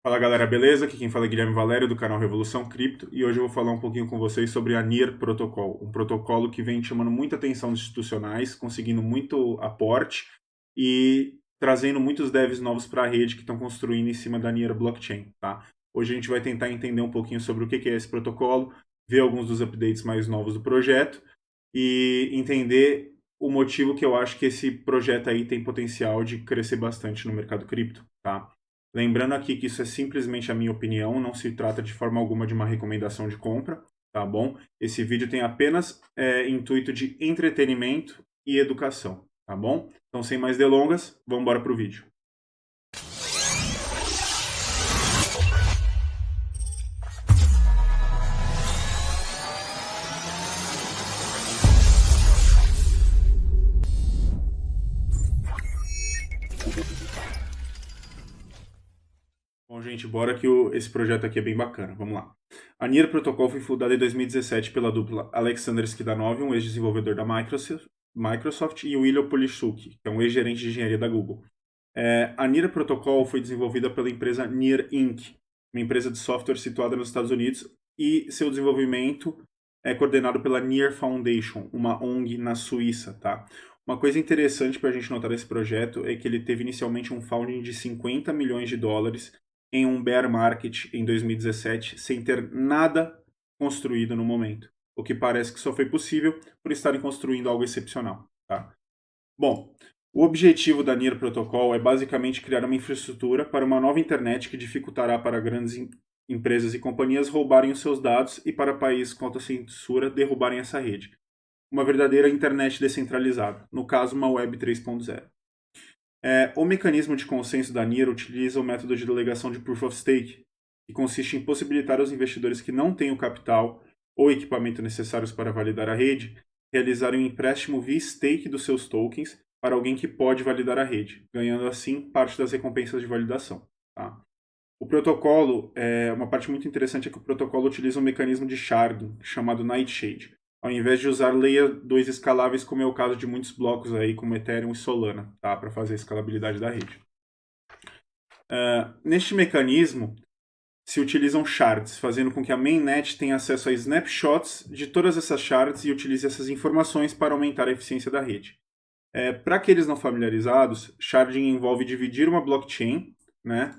Fala galera, beleza? Aqui quem fala é Guilherme Valério do canal Revolução Cripto e hoje eu vou falar um pouquinho com vocês sobre a NIR Protocol, um protocolo que vem chamando muita atenção dos institucionais, conseguindo muito aporte e trazendo muitos devs novos para a rede que estão construindo em cima da NIR Blockchain, tá? Hoje a gente vai tentar entender um pouquinho sobre o que é esse protocolo, ver alguns dos updates mais novos do projeto e entender o motivo que eu acho que esse projeto aí tem potencial de crescer bastante no mercado cripto, tá? Lembrando aqui que isso é simplesmente a minha opinião, não se trata de forma alguma de uma recomendação de compra, tá bom? Esse vídeo tem apenas intuito de entretenimento e educação, tá bom? Então, sem mais delongas, vamos embora para o vídeo. Bom, gente, bora que esse projeto aqui é bem bacana. Vamos lá. A NIR Protocol foi fundada em 2017 pela dupla Alexander Skidanov, um ex-desenvolvedor da Microsoft, e o William Polishuk, que é um ex-gerente de engenharia da Google. A NIR Protocol foi desenvolvida pela empresa NIR Inc., uma empresa de software situada nos Estados Unidos, e seu desenvolvimento é coordenado pela NIR Foundation, uma ONG na Suíça, tá? Uma coisa interessante para a gente notar desse projeto é que ele teve inicialmente um funding de 50 milhões de dólares em um bear market em 2017, sem ter nada construído no momento, o que parece que só foi possível por estarem construindo algo excepcional, tá? Bom, o objetivo da NIR Protocol é basicamente criar uma infraestrutura para uma nova internet que dificultará para grandes empresas e companhias roubarem os seus dados e para países com alta censura derrubarem essa rede. Uma verdadeira internet descentralizada, no caso uma Web 3.0. O mecanismo de consenso da NIR utiliza o método de delegação de Proof of Stake, que consiste em possibilitar aos investidores que não têm o capital ou equipamento necessários para validar a rede realizarem um empréstimo via stake dos seus tokens para alguém que pode validar a rede, ganhando assim parte das recompensas de validação. Tá? O protocolo, uma parte muito interessante é que o protocolo utiliza um mecanismo de sharding chamado Nightshade, ao invés de usar Layer 2 escaláveis, como é o caso de muitos blocos aí, como Ethereum e Solana, tá? Para fazer a escalabilidade da rede. Neste mecanismo, se utilizam shards, fazendo com que a mainnet tenha acesso a snapshots de todas essas shards e utilize essas informações para aumentar a eficiência da rede. Para aqueles não familiarizados, sharding envolve dividir uma blockchain, né?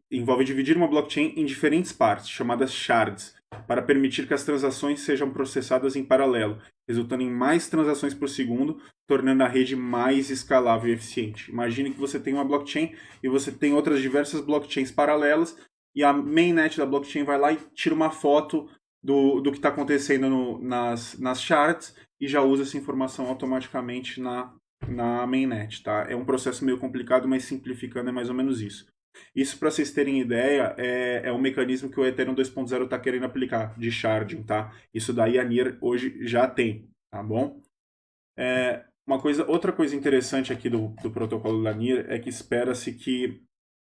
Envolve dividir uma blockchain em diferentes partes, chamadas shards, para permitir que as transações sejam processadas em paralelo, resultando em mais transações por segundo, tornando a rede mais escalável e eficiente. Imagine que você tem uma blockchain e você tem outras diversas blockchains paralelas, e a mainnet da blockchain vai lá e tira uma foto do que está acontecendo nas shards e já usa essa informação automaticamente na mainnet. Tá? É um processo meio complicado, mas simplificando é mais ou menos isso. Isso, para vocês terem ideia, é um mecanismo que o Ethereum 2.0 está querendo aplicar, de sharding, tá? Isso daí a NIR hoje já tem, tá bom? Outra coisa interessante aqui do protocolo da NIR é que espera-se que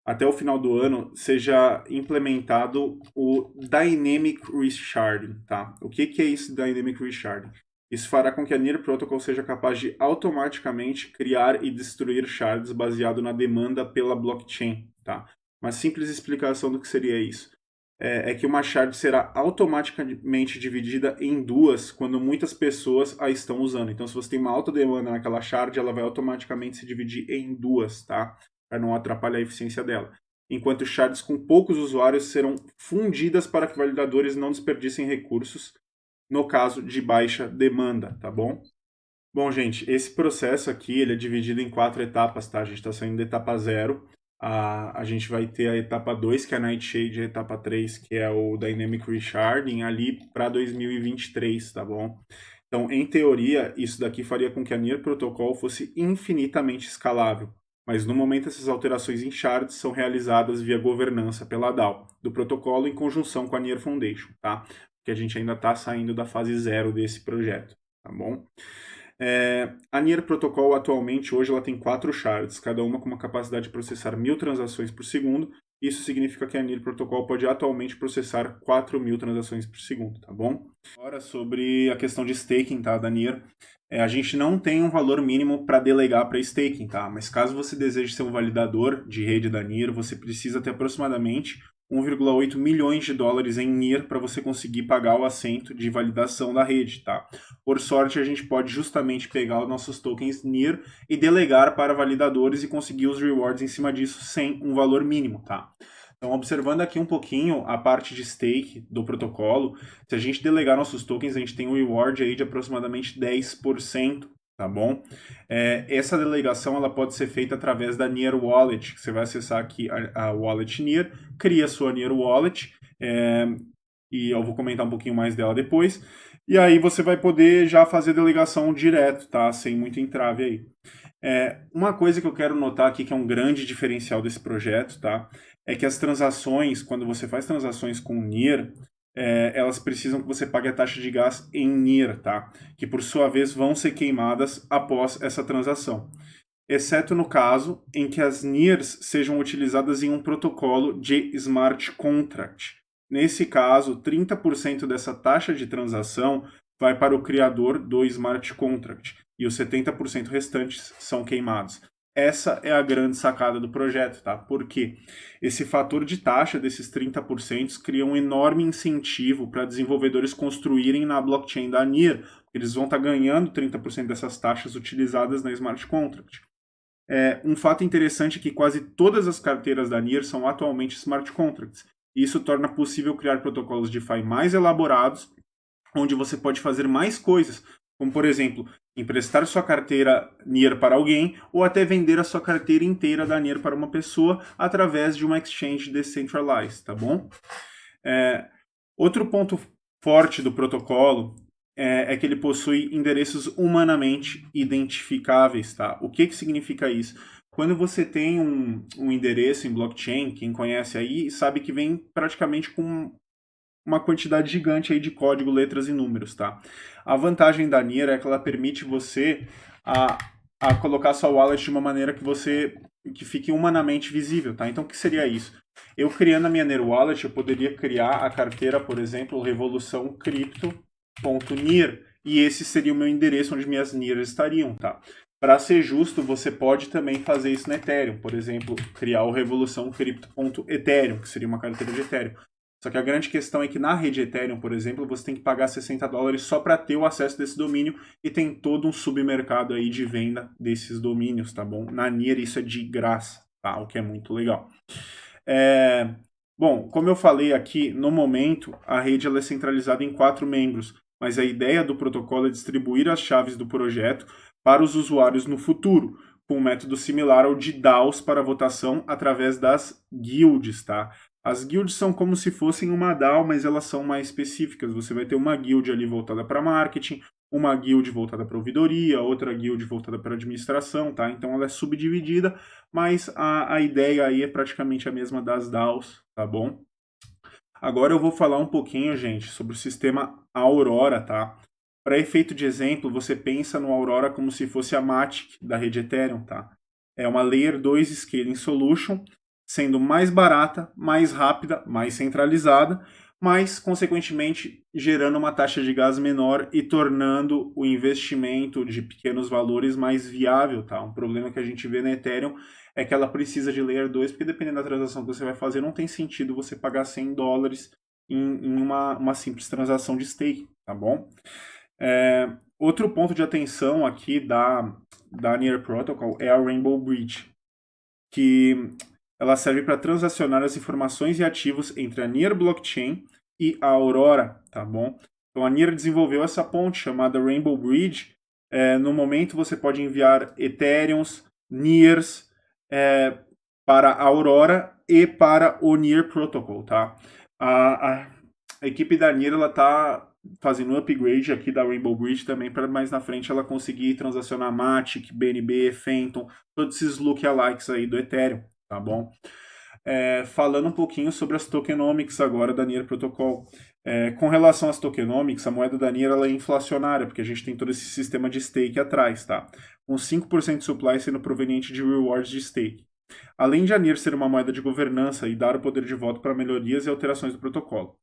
até o final do ano seja implementado o Dynamic Resharding, tá? O que é isso Dynamic Resharding? Isso fará com que a NIR Protocol seja capaz de automaticamente criar e destruir shards baseado na demanda pela blockchain, tá? Uma simples explicação do que seria isso. É que uma shard será automaticamente dividida em duas quando muitas pessoas a estão usando. Então, se você tem uma alta demanda naquela shard, ela vai automaticamente se dividir em duas, tá? Para não atrapalhar a eficiência dela. Enquanto shards com poucos usuários serão fundidas para que validadores não desperdicem recursos no caso de baixa demanda, tá bom? Bom, gente, esse processo aqui ele é dividido em 4 etapas, tá? A gente está saindo da etapa 0. A gente vai ter a etapa 2, que é a Nightshade, e a etapa 3, que é o Dynamic Resharding, ali para 2023, tá bom? Então, em teoria, isso daqui faria com que a NIR Protocol fosse infinitamente escalável, mas no momento essas alterações em shards são realizadas via governança pela DAO, do protocolo em conjunção com a NIR Foundation, tá? Porque a gente ainda está saindo da fase 0 desse projeto, tá bom? A NIR Protocol atualmente, hoje, ela tem 4 shards, cada uma com uma capacidade de processar 1000 transações por segundo. Isso significa que a NIR Protocol pode atualmente processar 4000 transações por segundo, tá bom? Agora sobre a questão de staking, tá, da NIR. a gente não tem um valor mínimo para delegar para staking, tá? Mas caso você deseje ser um validador de rede da NIR, você precisa ter aproximadamente 1,8 milhões de dólares em NIR para você conseguir pagar o assento de validação da rede, tá? Por sorte, a gente pode justamente pegar os nossos tokens NIR e delegar para validadores e conseguir os rewards em cima disso sem um valor mínimo, tá? Então, observando aqui um pouquinho a parte de stake do protocolo, se a gente delegar nossos tokens, a gente tem um reward aí de aproximadamente 10%, tá bom? Essa delegação ela pode ser feita através da Near Wallet, que você vai acessar aqui a Wallet Near, cria a sua Near Wallet, e eu vou comentar um pouquinho mais dela depois, e aí você vai poder já fazer delegação direto, tá? Sem muito entrave aí. Uma coisa que eu quero notar aqui que é um grande diferencial desse projeto, tá? É que as transações, quando você faz transações com NIR, elas precisam que você pague a taxa de gás em NIR, tá? Que por sua vez vão ser queimadas após essa transação. Exceto no caso em que as NIRs sejam utilizadas em um protocolo de smart contract. Nesse caso, 30% dessa taxa de transação vai para o criador do smart contract e os 70% restantes são queimados. Essa é a grande sacada do projeto, tá? Porque esse fator de taxa desses 30% cria um enorme incentivo para desenvolvedores construírem na blockchain da NIR. Eles vão estar ganhando 30% dessas taxas utilizadas na smart contract. Um fato interessante é que quase todas as carteiras da NIR são atualmente smart contracts. E isso torna possível criar protocolos DeFi mais elaborados, onde você pode fazer mais coisas, como, por exemplo, emprestar sua carteira NIR para alguém ou até vender a sua carteira inteira da NIR para uma pessoa através de uma exchange decentralized, tá bom? Outro ponto forte do protocolo é que ele possui endereços humanamente identificáveis, tá? O que significa isso? Quando você tem um endereço em blockchain, quem conhece aí sabe que vem praticamente com uma quantidade gigante aí de código, letras e números, tá? A vantagem da NIR é que ela permite você a colocar sua wallet de uma maneira que fique humanamente visível, tá? Então, o que seria isso? Eu criando a minha NIR Wallet, eu poderia criar a carteira, por exemplo, Revolução Crypto.NIR, e esse seria o meu endereço onde minhas NIRs estariam, tá? Para ser justo, você pode também fazer isso no Ethereum, por exemplo, criar o Revolução Crypto.Ethereum, que seria uma carteira de Ethereum. Só que a grande questão é que na rede Ethereum, por exemplo, você tem que pagar $60 só para ter o acesso desse domínio e tem todo um submercado aí de venda desses domínios, tá bom? Na NIR isso é de graça, tá? O que é muito legal. Bom, como eu falei aqui, no momento a rede ela é centralizada em 4 membros, mas a ideia do protocolo é distribuir as chaves do projeto para os usuários no futuro, com um método similar ao de DAOs para votação através das guilds, tá? As guilds são como se fossem uma DAO, mas elas são mais específicas. Você vai ter uma guild ali voltada para marketing, uma guild voltada para ouvidoria, outra guild voltada para administração, tá? Então ela é subdividida, mas a ideia aí é praticamente a mesma das DAOs, tá bom? Agora eu vou falar um pouquinho, gente, sobre o sistema Aurora, tá? Para efeito de exemplo, você pensa no Aurora como se fosse a Matic da rede Ethereum, tá? É uma Layer 2 Scaling Solution, sendo mais barata, mais rápida, mais centralizada, mas, consequentemente, gerando uma taxa de gás menor e tornando o investimento de pequenos valores mais viável, tá? Um problema que a gente vê na Ethereum é que ela precisa de Layer 2, porque dependendo da transação que você vai fazer, não tem sentido você pagar $100 em uma simples transação de stake, tá bom? Outro ponto de atenção aqui da Near Protocol é a Rainbow Bridge, que ela serve para transacionar as informações e ativos entre a Near Blockchain e a Aurora, tá bom? Então a Near desenvolveu essa ponte chamada Rainbow Bridge. No momento você pode enviar Ethereums, Nears para a Aurora e para o Near Protocol, tá? A equipe da Near ela tá fazendo um upgrade aqui da Rainbow Bridge também para mais na frente ela conseguir transacionar Matic, BNB, Phantom, todos esses lookalikes aí do Ethereum, tá bom? Falando um pouquinho sobre as tokenomics agora da Near Protocol. Com relação às tokenomics, a moeda da Near ela é inflacionária, porque a gente tem todo esse sistema de stake atrás, tá? Com 5% de supply sendo proveniente de rewards de stake. Além de a Near ser uma moeda de governança e dar o poder de voto para melhorias e alterações do protocolo.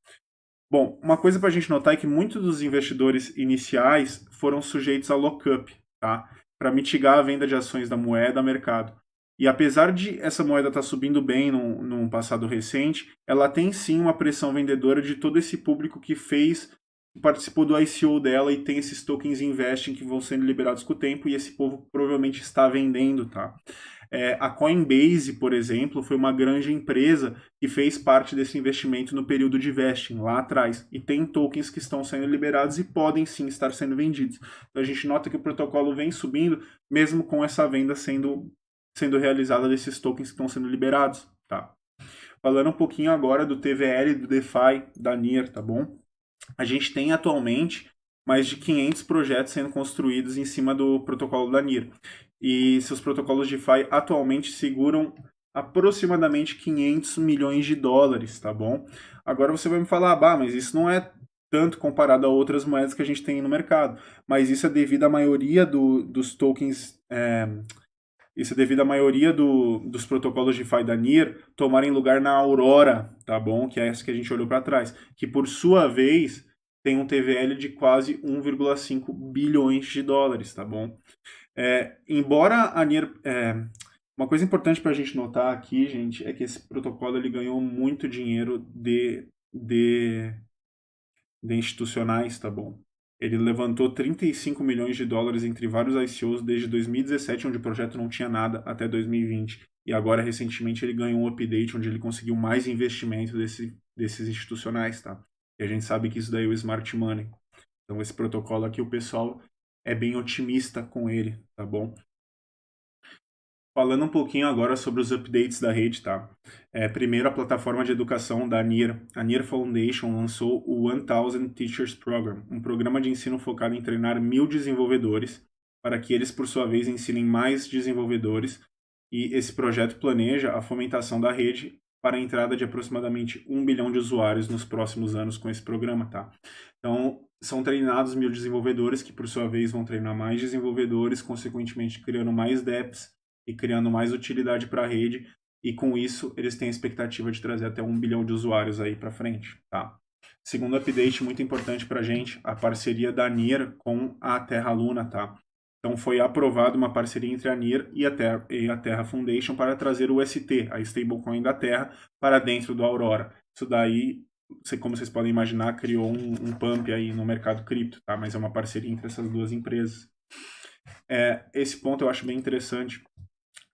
Bom, uma coisa para a gente notar é que muitos dos investidores iniciais foram sujeitos a lockup, tá? Para mitigar a venda de ações da moeda a mercado. E apesar de essa moeda estar subindo bem num passado recente, ela tem sim uma pressão vendedora de todo esse público que participou do ICO dela e tem esses tokens investing que vão sendo liberados com o tempo e esse povo provavelmente está vendendo, tá? A Coinbase, por exemplo, foi uma grande empresa que fez parte desse investimento no período de vesting, lá atrás. E tem tokens que estão sendo liberados e podem sim estar sendo vendidos. Então a gente nota que o protocolo vem subindo, mesmo com essa venda sendo realizada desses tokens que estão sendo liberados. Tá? Falando um pouquinho agora do TVL, do DeFi, da NIR, tá bom? A gente tem atualmente mais de 500 projetos sendo construídos em cima do protocolo da NIR. E seus protocolos DeFi atualmente seguram aproximadamente 500 milhões de dólares, tá bom? Agora você vai me falar, bah, mas isso não é tanto comparado a outras moedas que a gente tem no mercado. Mas isso é devido à maioria dos tokens, isso é devido à maioria dos protocolos DeFi da NIR tomarem lugar na Aurora, tá bom? Que é essa que a gente olhou para trás. Que por sua vez tem um TVL de quase 1,5 bilhões de dólares, tá bom? Embora a NIR. Uma coisa importante para a gente notar aqui, gente, é que esse protocolo ele ganhou muito dinheiro de institucionais, tá bom? Ele levantou 35 milhões de dólares entre vários ICOs desde 2017, onde o projeto não tinha nada, até 2020. E agora, recentemente, ele ganhou um update onde ele conseguiu mais investimento desses institucionais, tá? E a gente sabe que isso daí é o Smart Money. Então, esse protocolo aqui, o pessoal é bem otimista com ele, tá bom? Falando um pouquinho agora sobre os updates da rede, tá? Primeiro, a plataforma de educação da NIR. A NIR Foundation lançou o 1000 Teachers Program, um programa de ensino focado em treinar 1000 desenvolvedores para que eles, por sua vez, ensinem mais desenvolvedores. E esse projeto planeja a fomentação da rede para a entrada de aproximadamente 1 bilhão de usuários nos próximos anos com esse programa, tá? Então, são treinados 1000 desenvolvedores que, por sua vez, vão treinar mais desenvolvedores, consequentemente criando mais dApps e criando mais utilidade para a rede, e com isso eles têm a expectativa de trazer até 1 bilhão de usuários aí para frente, tá? Segundo update muito importante para a gente, a parceria da NIR com a Terra Luna, tá? Então foi aprovada uma parceria entre a NIR e a Terra Foundation para trazer o ST, a stablecoin da Terra, para dentro do Aurora. Isso daí, como vocês podem imaginar, criou um pump aí no mercado cripto, tá? Mas é uma parceria entre essas duas empresas. Esse ponto eu acho bem interessante,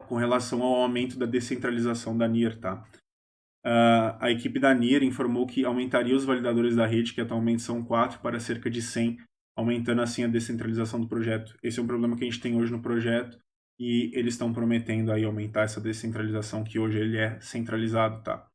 com relação ao aumento da descentralização da NIR, tá? A equipe da NIR informou que aumentaria os validadores da rede, que atualmente são 4, para cerca de 100, aumentando assim a descentralização do projeto. Esse é um problema que a gente tem hoje no projeto e eles estão prometendo aí aumentar essa descentralização, que hoje ele é centralizado, tá?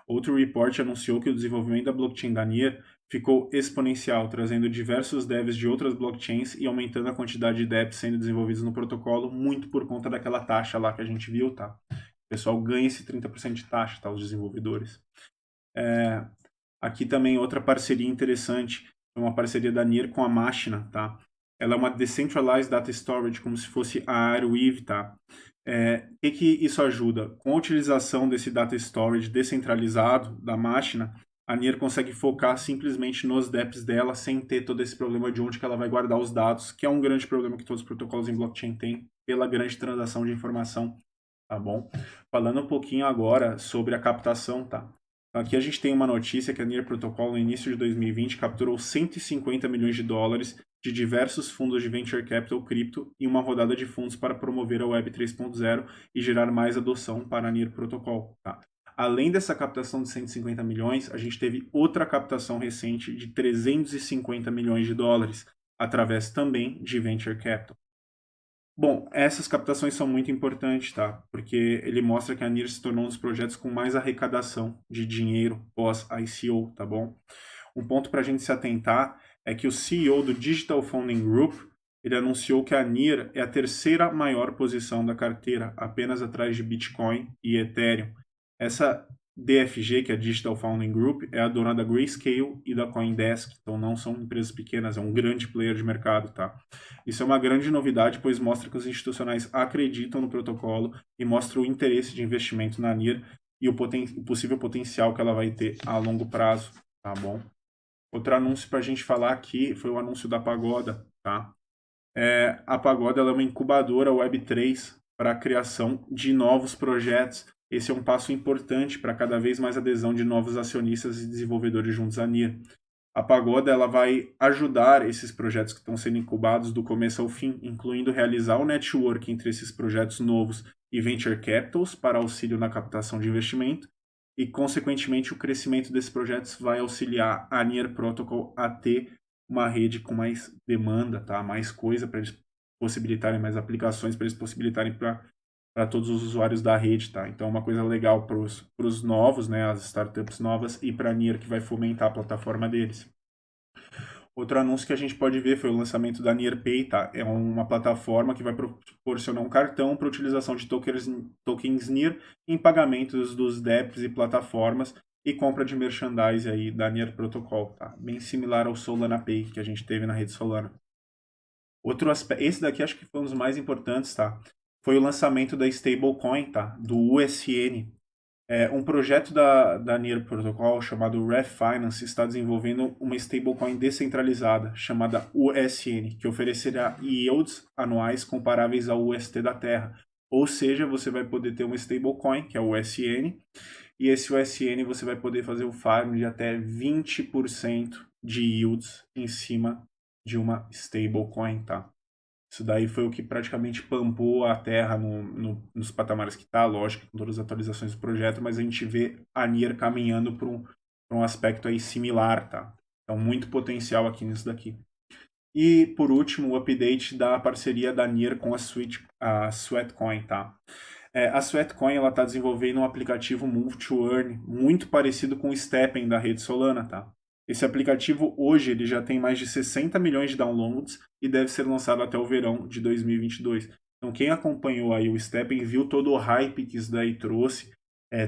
Outro report anunciou que o desenvolvimento da blockchain da NIR ficou exponencial, trazendo diversos devs de outras blockchains e aumentando a quantidade de dApps sendo desenvolvidos no protocolo, muito por conta daquela taxa lá que a gente viu, tá? O pessoal ganha esse 30% de taxa, tá? Os desenvolvedores. Aqui também outra parceria interessante, é uma parceria da NIR com a Machina, tá? Ela é uma Decentralized Data Storage, como se fosse a Arweave, tá? O que isso ajuda? Com a utilização desse data storage descentralizado da máquina, a NIR consegue focar simplesmente nos dApps dela sem ter todo esse problema de onde que ela vai guardar os dados, que é um grande problema que todos os protocolos em blockchain têm pela grande transação de informação, tá bom? Falando um pouquinho agora sobre a captação, tá? Aqui a gente tem uma notícia que a NIR Protocol no início de 2020 capturou 150 milhões de dólares de diversos fundos de venture capital cripto em uma rodada de fundos para promover a Web 3.0 e gerar mais adoção para a NIR Protocol. Tá? Além dessa captação de 150 milhões, a gente teve outra captação recente de 350 milhões de dólares, através também de venture capital. Bom, essas captações são muito importantes, tá? Porque ele mostra que a NIR se tornou um dos projetos com mais arrecadação de dinheiro pós-ICO, tá bom? Um ponto para a gente se atentar é que o CEO do Digital Founding Group, ele anunciou que a NIR é a terceira maior posição da carteira, apenas atrás de Bitcoin e Ethereum. Essa DFG, que é a Digital Founding Group, é a dona da Grayscale e da CoinDesk, então não são empresas pequenas, é um grande player de mercado, tá? Isso é uma grande novidade, pois mostra que os institucionais acreditam no protocolo e mostra o interesse de investimento na NIR e o possível potencial que ela vai ter a longo prazo, tá bom? Outro anúncio para a gente falar aqui foi o anúncio da Pagoda, tá? A Pagoda ela é uma incubadora Web3 para a criação de novos projetos. Esse é um passo importante para cada vez mais adesão de novos acionistas e desenvolvedores juntos à NIR. A Pagoda ela vai ajudar esses projetos que estão sendo incubados do começo ao fim, incluindo realizar o network entre esses projetos novos e venture capitals para auxílio na captação de investimento e, consequentemente, o crescimento desses projetos vai auxiliar a Near Protocol a ter uma rede com mais demanda, tá? Mais coisa para eles possibilitarem mais aplicações, para eles possibilitarem para todos os usuários da rede, tá? Então é uma coisa legal para os novos, né, as startups novas e para a Near que vai fomentar a plataforma deles. Outro anúncio que a gente pode ver foi o lançamento da NearPay, tá? É uma plataforma que vai proporcionar um cartão para utilização de tokens NEAR em pagamentos dos débitos e plataformas e compra de merchandise aí da Near Protocol, tá? Bem similar ao Solana Pay que a gente teve na rede Solana. Outro aspecto, esse daqui acho que foi um dos mais importantes, tá? Foi o lançamento da stablecoin, tá? Do USN. Um projeto da Near Protocol chamado Refinance está desenvolvendo uma stablecoin descentralizada chamada USN, que oferecerá yields anuais comparáveis ao UST da Terra. Ou seja, você vai poder ter uma stablecoin, que é o USN, e esse USN você vai poder fazer um farm de até 20% de yields em cima de uma stablecoin, tá? Isso daí foi o que praticamente pampou a Terra nos patamares que está, lógico, com todas as atualizações do projeto, mas a gente vê a NIR caminhando para um aspecto aí similar, tá? Então, muito potencial aqui nisso daqui. E, por último, o update da parceria da NIR com a Sweatcoin, tá? A Sweatcoin está desenvolvendo um aplicativo Move to Earn muito parecido com o Steppen da rede Solana, tá? Esse aplicativo hoje ele já tem mais de 60 milhões de downloads e deve ser lançado até o verão de 2022. Então quem acompanhou aí o Steppen viu todo o hype que isso daí trouxe,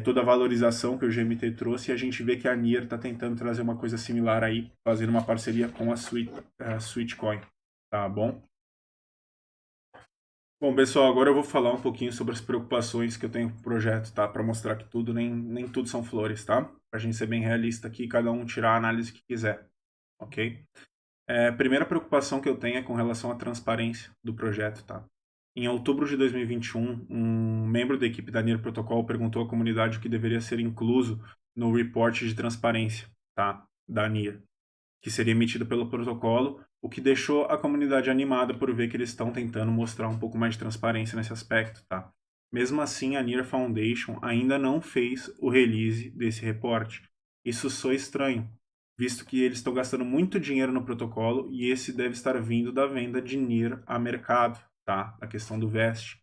toda a valorização que o GMT trouxe, e a gente vê que a NIR está tentando trazer uma coisa similar aí, fazendo uma parceria com a Sweetcoin, tá bom? Bom, pessoal, agora eu vou falar um pouquinho sobre as preocupações que eu tenho com o projeto, tá? Para mostrar que tudo, nem tudo são flores, tá? Pra gente ser bem realista aqui, cada um tirar a análise que quiser, ok? A primeira preocupação que eu tenho é com relação à transparência do projeto, tá? Em outubro de 2021, um membro da equipe da NIR Protocol perguntou à comunidade o que deveria ser incluso no report de transparência, tá? Da NIR, que seria emitido pelo protocolo, o que deixou a comunidade animada por ver que eles estão tentando mostrar um pouco mais de transparência nesse aspecto, tá? Mesmo assim, a NIR Foundation ainda não fez o release desse reporte. Isso soa estranho, visto que eles estão gastando muito dinheiro no protocolo e esse deve estar vindo da venda de NIR a mercado, tá? A questão do VEST.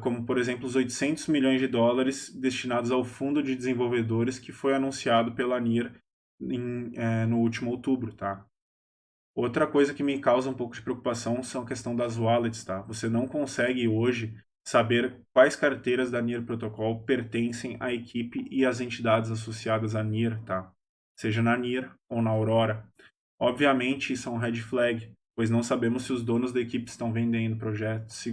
Como, por exemplo, os 800 milhões de dólares destinados ao fundo de desenvolvedores que foi anunciado pela NIR no último outubro, tá? Outra coisa que me causa um pouco de preocupação são a questão das wallets, tá? Você não consegue hoje saber quais carteiras da NIR Protocol pertencem à equipe e às entidades associadas à NIR, tá? Seja na NIR ou na Aurora. Obviamente, isso é um red flag, pois não sabemos se os donos da equipe estão vendendo projetos,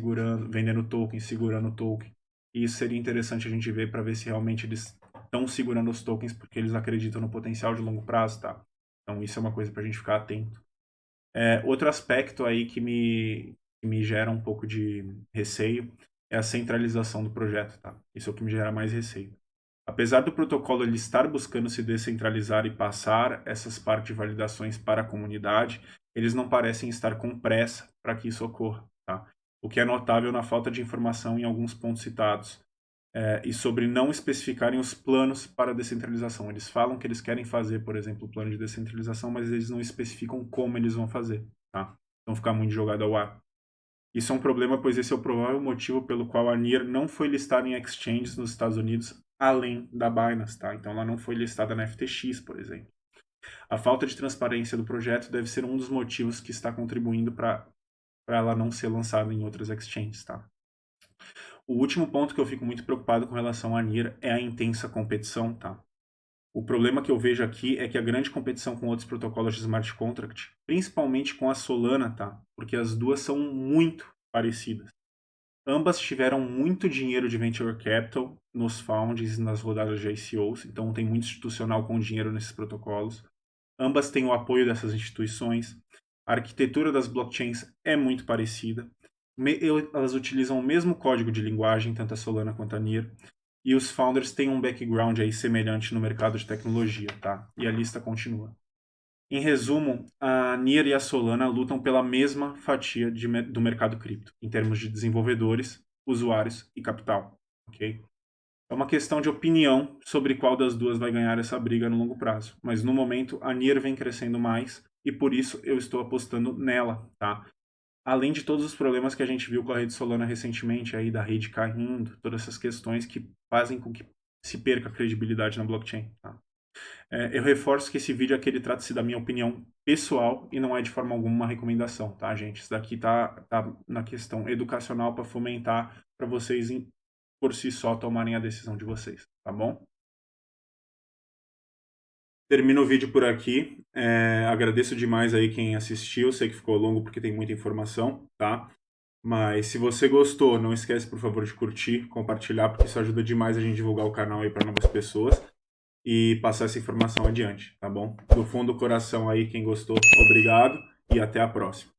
vendendo token, segurando token. E isso seria interessante a gente ver para ver se realmente eles estão segurando os tokens porque eles acreditam no potencial de longo prazo, tá? Então isso é uma coisa para a gente ficar atento. Outro aspecto aí que me gera um pouco de receio é a centralização do projeto, tá? Isso é o que me gera mais receio. Apesar do protocolo ele estar buscando se descentralizar e passar essas partes de validações para a comunidade, eles não parecem estar com pressa para que isso ocorra, tá? O que é notável na falta de informação em alguns pontos citados. E sobre não especificarem os planos para a descentralização. Eles falam que eles querem fazer, por exemplo, o plano de descentralização, mas eles não especificam como eles vão fazer, tá? Então fica muito jogado ao ar. Isso é um problema, pois esse é o provável motivo pelo qual a NIR não foi listada em exchanges nos Estados Unidos, além da Binance, tá? Então ela não foi listada na FTX, por exemplo. A falta de transparência do projeto deve ser um dos motivos que está contribuindo para ela não ser lançada em outras exchanges, tá? O último ponto que eu fico muito preocupado com relação à NIR é a intensa competição, tá? O problema que eu vejo aqui é que a grande competição com outros protocolos de smart contract, principalmente com a Solana, tá? Porque as duas são muito parecidas. Ambas tiveram muito dinheiro de venture capital nos foundings e nas rodadas de ICOs, então tem muito institucional com dinheiro nesses protocolos. Ambas têm o apoio dessas instituições. A arquitetura das blockchains é muito parecida. Elas utilizam o mesmo código de linguagem, tanto a Solana quanto a Near. E os founders têm um background aí semelhante no mercado de tecnologia, tá? E a lista continua. Em resumo, a Near e a Solana lutam pela mesma fatia do mercado cripto, em termos de desenvolvedores, usuários e capital, ok? É uma questão de opinião sobre qual das duas vai ganhar essa briga no longo prazo. Mas no momento, a Near vem crescendo mais e por isso eu estou apostando nela, tá? Além de todos os problemas que a gente viu com a rede Solana recentemente, aí da rede caindo, todas essas questões que fazem com que se perca a credibilidade na blockchain, tá? Eu reforço que esse vídeo aqui trata-se da minha opinião pessoal e não é de forma alguma uma recomendação, tá, gente? Isso daqui tá na questão educacional para fomentar para vocês por si só tomarem a decisão de vocês, tá bom? Termino o vídeo por aqui. Agradeço demais aí quem assistiu. Sei que ficou longo porque tem muita informação, tá? Mas se você gostou, não esquece, por favor, de curtir, compartilhar, porque isso ajuda demais a gente divulgar o canal aí para novas pessoas e passar essa informação adiante, tá bom? Do fundo do coração aí, quem gostou, obrigado e até a próxima.